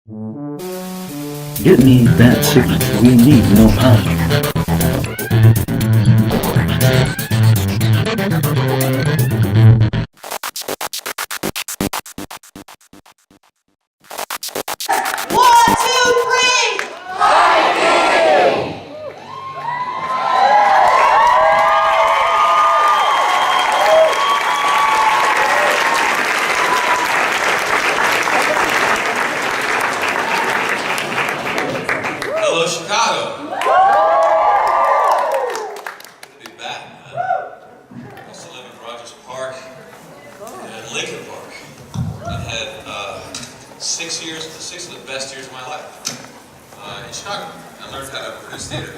Get me that signal. We need no hiding. Hello, Chicago. Good to be back, man. I used to live in Rogers Park and Lincoln Park. I had 6 years, 6 of the best years of my life in Chicago. I learned how to produce theater.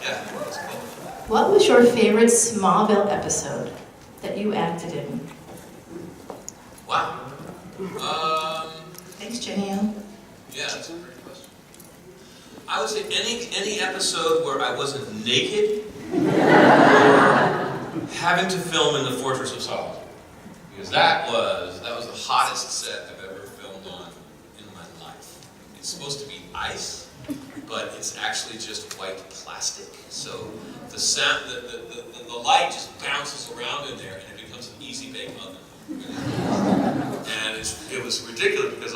Yeah, it's cool. What was your favorite Smallville episode that you acted in? Wow. Thanks, Jenny Ann. Yeah, that's a great question. I would say any episode where I wasn't naked or having to film in the Fortress of Solitude. Because that was the hottest set I've ever filmed on in my life. It's supposed to be ice, but it's actually just white plastic. So the sound, the light just bounces around in there and it becomes an easy bake oven. And it was ridiculous because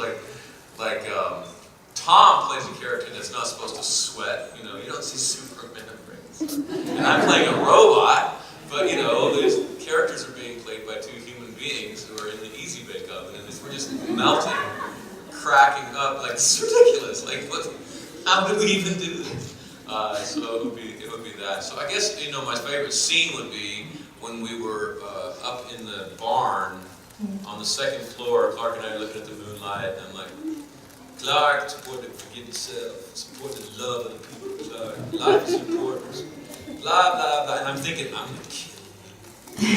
Tom plays a character that's not supposed to sweat. You know, you don't see Superman rings. And I'm playing a robot, but you know, these characters are being played by 2 human beings who are in the easy bake oven, and we're just melting, cracking up. Like, it's ridiculous. Like, how did we even do this? So it would be that. So I guess, you know, my favorite scene would be when we were up in the barn on the 2nd floor. Clark and I are looking at the moonlight, and I'm like, Clark, support the forgive yourself, support the love of the people, Clark. Life is important. Blah, blah, blah. And I'm thinking, I'm going to kill you.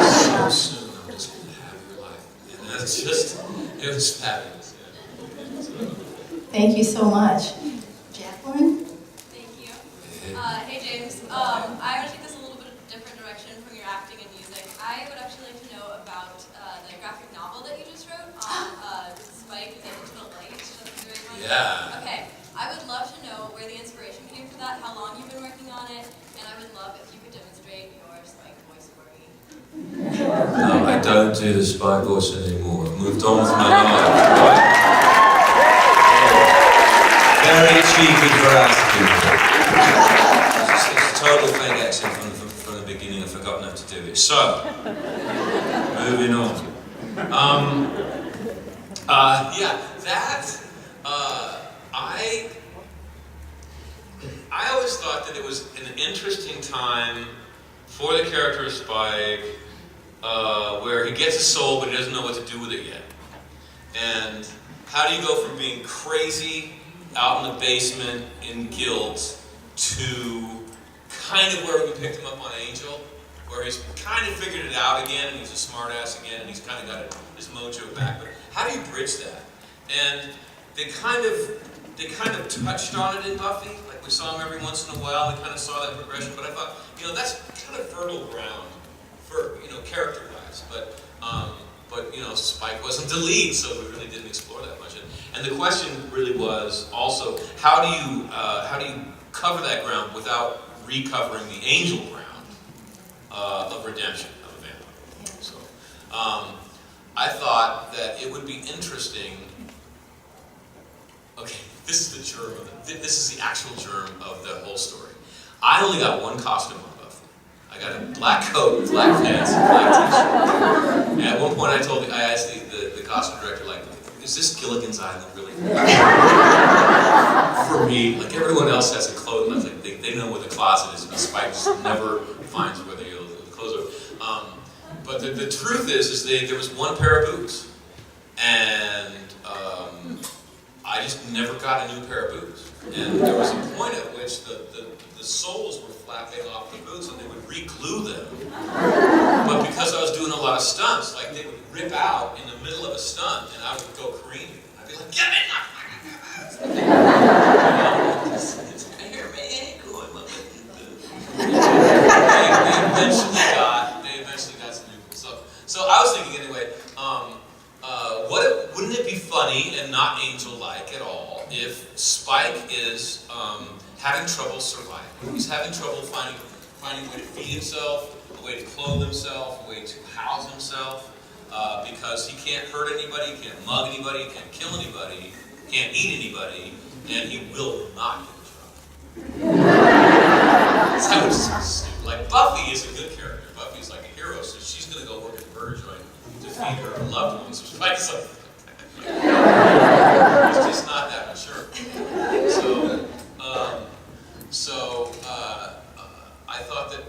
So soon, I'm just going to have your life. And that's just, it was fabulous. Yeah. So, Thank you so much. Jacqueline? Thank you. Hey James, I want to take this a little bit of a different direction from your acting and music. I would actually like to know about the graphic novel that you just wrote on Spike and the Digital Light. yeah. Okay, I would love to know where the inspiration came for that, how long you've been working on it, and I would love if you could demonstrate your Spike voice for me. No, I don't do the spy voice anymore. I've moved on with my life. Right? Very cheeky for asking. It's a total fake accent from the beginning. I forgot not to do it. So, moving on. I always thought that it was an interesting time for the character of Spike, where he gets a soul but he doesn't know what to do with it yet. And how do you go from being crazy out in the basement in guilt to kind of where we picked him up on Angel, where he's kind of figured it out again and he's a smartass again and he's kind of got his mojo back. But how do you bridge that? And they kind of touched on it in Buffy. Like, we saw him every once in a while. We kind of saw that progression. But I thought, you know, that's kind of fertile ground for, you know, character-wise. But you know, Spike wasn't the lead, so we really didn't explore that much. And the question really was also, how do you cover that ground without recovering the Angel ground of redemption of a vampire? So I thought that it would be interesting. Okay, this is the germ of it. This is the actual germ of the whole story. I only got one costume on Buffy. I got a black coat, black pants, and black t-shirt. And at one point I asked the costume director, like, is this Gilligan's Island really? For me, like everyone else has a clothing, like they know where the closet is, but Spike just never finds where the clothes are. But the truth is there was one pair of boots, and I just never got a new pair of boots. And there was a point at which the soles were flapping off the boots, and they would re-glue them. But because I was doing a lot of stunts, like they would rip out in the middle of a stunt, and I would go careening. I'd be like, "Get me my fucking boots!" I hear me going. They eventually got some new boots. So I was thinking anyway. Wouldn't it be funny and not not angel-like at all. If Spike is having trouble surviving, he's having trouble finding a way to feed himself, a way to clothe himself, a way to house himself, because he can't hurt anybody, he can't mug anybody, he can't kill anybody, he can't eat anybody, and he will not get in trouble. That was so stupid. Like, Buffy is a good character. Buffy's like a hero, so she's going to go work at a burger joint to feed her loved ones. Spike's like, it's just not that mature. I thought that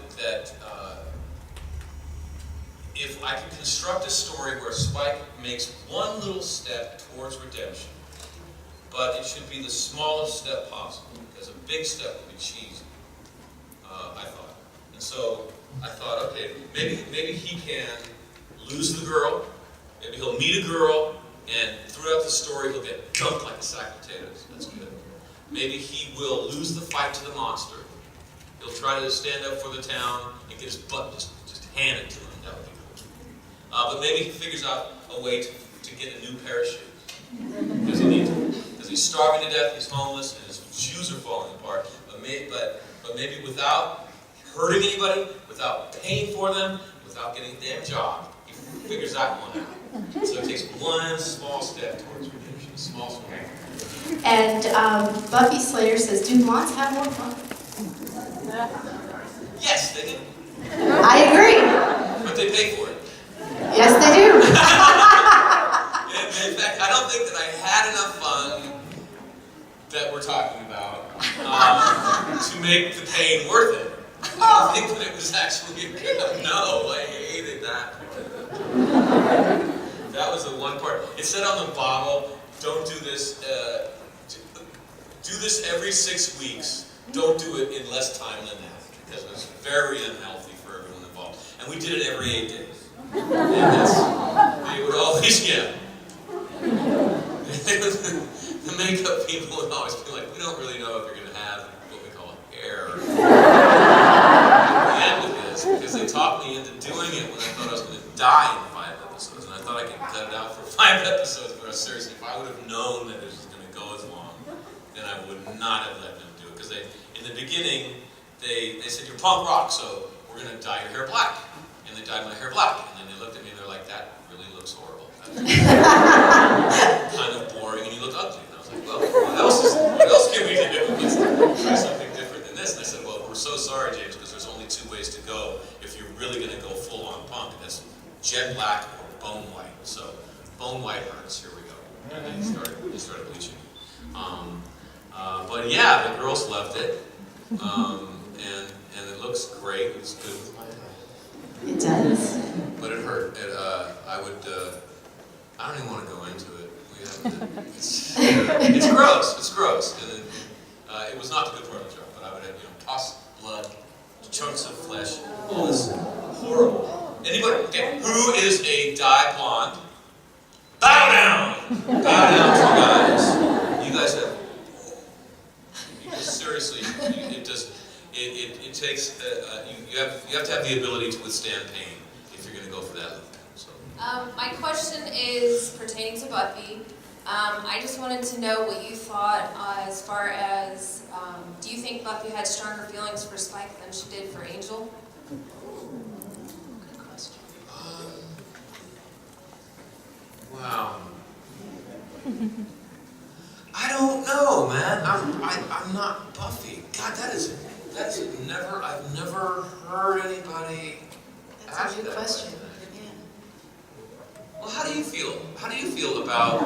if I could construct a story where Spike makes one little step towards redemption, but it should be the smallest step possible, because a big step would be cheesy, I thought. And so I thought, okay, maybe he can lose the girl, maybe he'll meet a girl, and throughout the story he'll get dumped like a sack of potatoes. That's good. Maybe he will lose the fight to the monster. He'll try to stand up for the town and get his butt just handed to him. That would be cool. But maybe he figures out a way to get a new pair of shoes. Because he needs them. Because he's starving to death, he's homeless, and his shoes are falling apart. But maybe without hurting anybody, without paying for them, without getting a damn job, he figures that one out. So it takes one small step towards redemption. Small. And Buffy Slayer says, do moms have more fun? Yes, they do. I agree. But they pay for it. Yes, they do. In fact, I don't think that I had enough fun that we're talking about to make the pain worth it. I don't think that it was actually good. No, I hated that. That was the one part. It said on the bottle, don't do this, do this every 6 weeks. Don't do it in less time than that, because it was very unhealthy for everyone involved. And we did it every 8 days. And they would always, the makeup people would always be like, we don't really know if you're going to have what we call hair at the end of this, because they talked me into doing it when I thought I was going to die in 5 episodes. And I thought I could cut it out for 5 episodes, but seriously, if I would have known that it was going to go as long, then I would not have let them do it. Because in the beginning, they said, you're punk rock, so we're going to dye your hair black. And they dyed my hair black. And then they looked at me and they're like, that really looks horrible. That's kind of boring, and you look ugly. And I was like, well, what else can we do? Let's try something different than this. And they said, well, we're so sorry, James, because there's only 2 ways to go if you're really going to go full on punk. And that's jet black or bone white. So bone white hurts. Here we go. And they started bleaching. But yeah, the girls loved it, and it looks great. It's good with my head. It does. But it hurt. I don't even want to go into it. It's gross. It's gross. And it was not the good part of the job. But I would have, pus, blood, chunks of flesh, all this horrible. Anybody? Okay. Who is a dye blonde? Bow down. Bow down to guys. You guys have. Seriously, it takes you have to have the ability to withstand pain if you're going to go for that look. So. My question is pertaining to Buffy. I just wanted to know what you thought as far as, do you think Buffy had stronger feelings for Spike than she did for Angel? Good question. Wow. I don't know, man. I'm not Buffy. God, I've never heard anybody That's ask a good that question. Well, how do you feel? How do you feel about?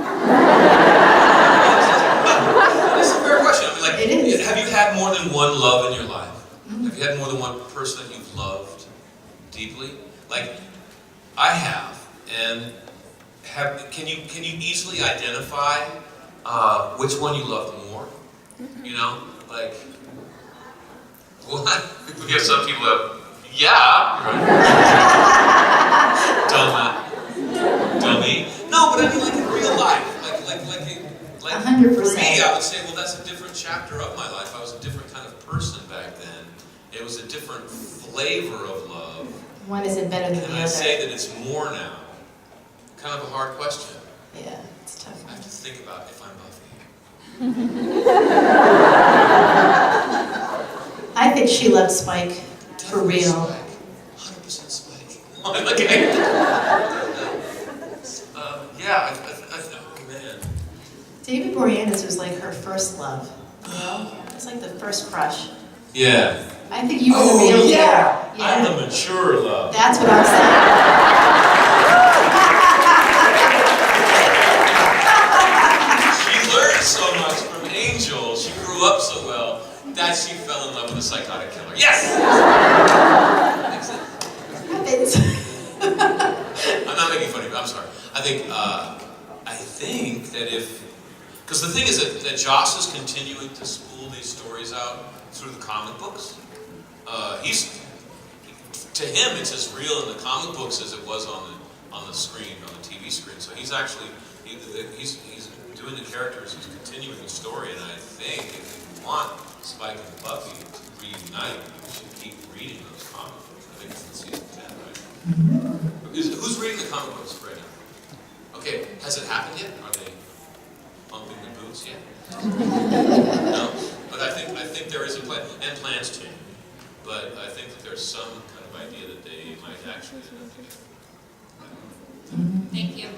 That's a fair question. I mean, It is. have you had more than one love in your life? Mm-hmm. Have you had more than one person that you've loved deeply? Like, I have. And can you easily identify which one you loved more? Like, what? We have some people that, yeah. Dummy. No, but I mean, like in real life, like 100%. For me, I would say, well, that's a different chapter of my life. I was a different kind of person back then. It was a different flavor of love. One isn't better than the And other. I say that it's more now. Kind of a hard question. Yeah, it's tough. I have to think about if I'm Buffy. I think she loved Spike, for Definitely real. Spike. 100% Spike. Yeah, oh man. David Boreanaz was like her first love. You know? It's like the first crush. Yeah. I think you were the real deal. I'm the mature love. That's what I'm saying. She learned so much from Angel. She grew up so well that she fell in love with a psychotic killer. Yes! Happens. I'm not making fun of you, I'm sorry. I think that because the thing is that Joss is continuing to spool these stories out through the comic books. To him, it's as real in the comic books as it was on the screen, on the TV screen. So he's actually, he's doing the characters, he's continuing the story, and I think if you want Spike and Buffy to reunite, you should keep reading those comic books. I think it's in season 10, right? Who's reading the comic books right now? Okay, has it happened yet? Are they bumping the boots yet? No? But I think there is a plan, and plans change. But I think that there's some kind of idea that they might actually end up together. Thank you.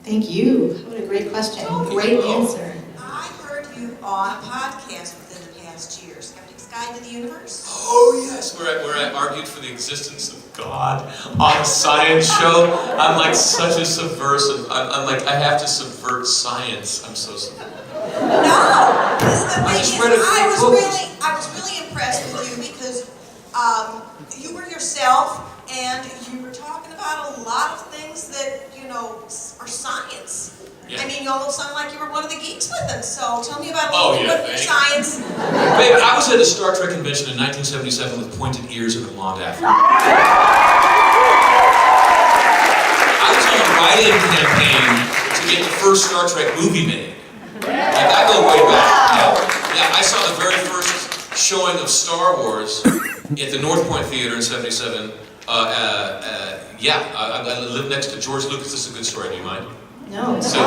Thank you. What a great question. Great answer. I heard you on a podcast within the past year, Skeptic's Guide to the Universe. Oh yes, where I argued for the existence of God on a science show. I'm like such a subversive. I'm like, I have to subvert science. I'm so subversive. No! I just read a few books. I was really impressed with you because you were yourself and you were talking about a lot of things that, are science. Yeah. I mean, you almost sound like you were one of the geeks with them, so tell me about science. Babe, I was at a Star Trek convention in 1977 with pointed ears and a blonde afro. I was on a write-in campaign to get the first Star Trek movie made. Like, I go way back. Yeah, I saw the very first showing of Star Wars at the North Point Theater in 77. I lived next to George Lucas. This is a good story, do you mind? No. So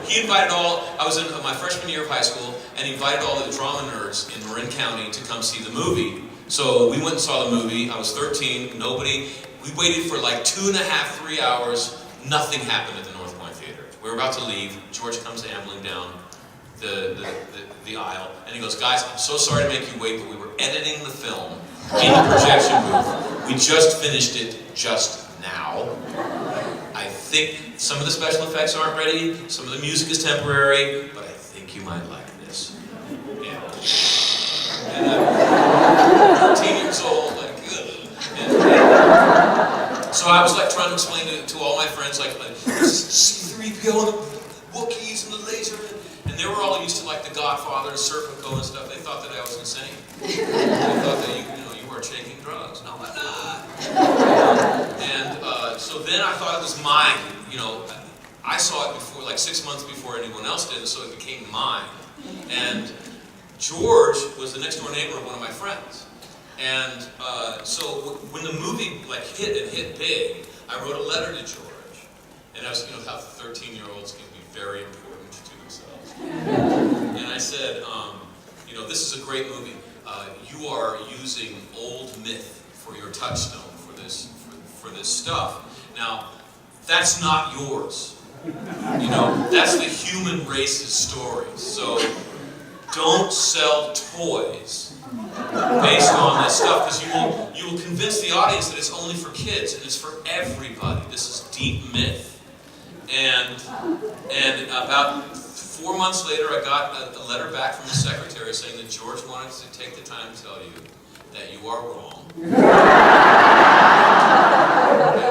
he invited I was in my freshman year of high school, and he invited all the drama nerds in Marin County to come see the movie. So we went and saw the movie. I was 13, we waited for like 2.5, 3 hours. Nothing happened at the North Point Theater. We were about to leave. George comes ambling down the aisle, and he goes, "Guys, I'm so sorry to make you wait, but we were editing the film in the projection booth. We just finished it just now. I think some of the special effects aren't ready, some of the music is temporary, but I think you might like this." Yeah. And I'm 13 years old, like, ugh. And so I was like trying to explain to all my friends, like this is C-3PO and the Wookiees and the laser, and they were all used to like The Godfather and Serpico and stuff. They thought that I was insane. They thought that you were taking drugs. No, I'm not. And so then I thought it was mine. I saw it before, like 6 months before anyone else did, so it became mine. And George was the next door neighbor of one of my friends. And so when the movie hit big, I wrote a letter to George. And I was, how 13-year-olds can be very important to themselves. And I said, this is a great movie. You are using old myth for your touchstone for this stuff. Now, that's not yours. That's the human race's story. So don't sell toys based on this stuff, because you will convince the audience that it's only for kids and it's for everybody. This is deep myth. And about 4 months later, I got a letter back from the secretary saying that George wanted to take the time to tell you that you are wrong. And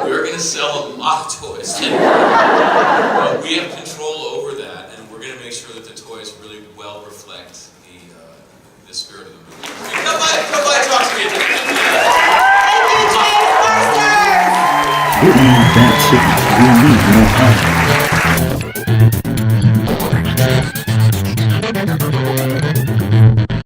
we're going to sell a lot of toys. But we have control over that, and we're going to make sure that the toys really well reflect the spirit of the movie. Come by, talk to me. Thank you, James Marsters! Whitney, that signal. We need more time.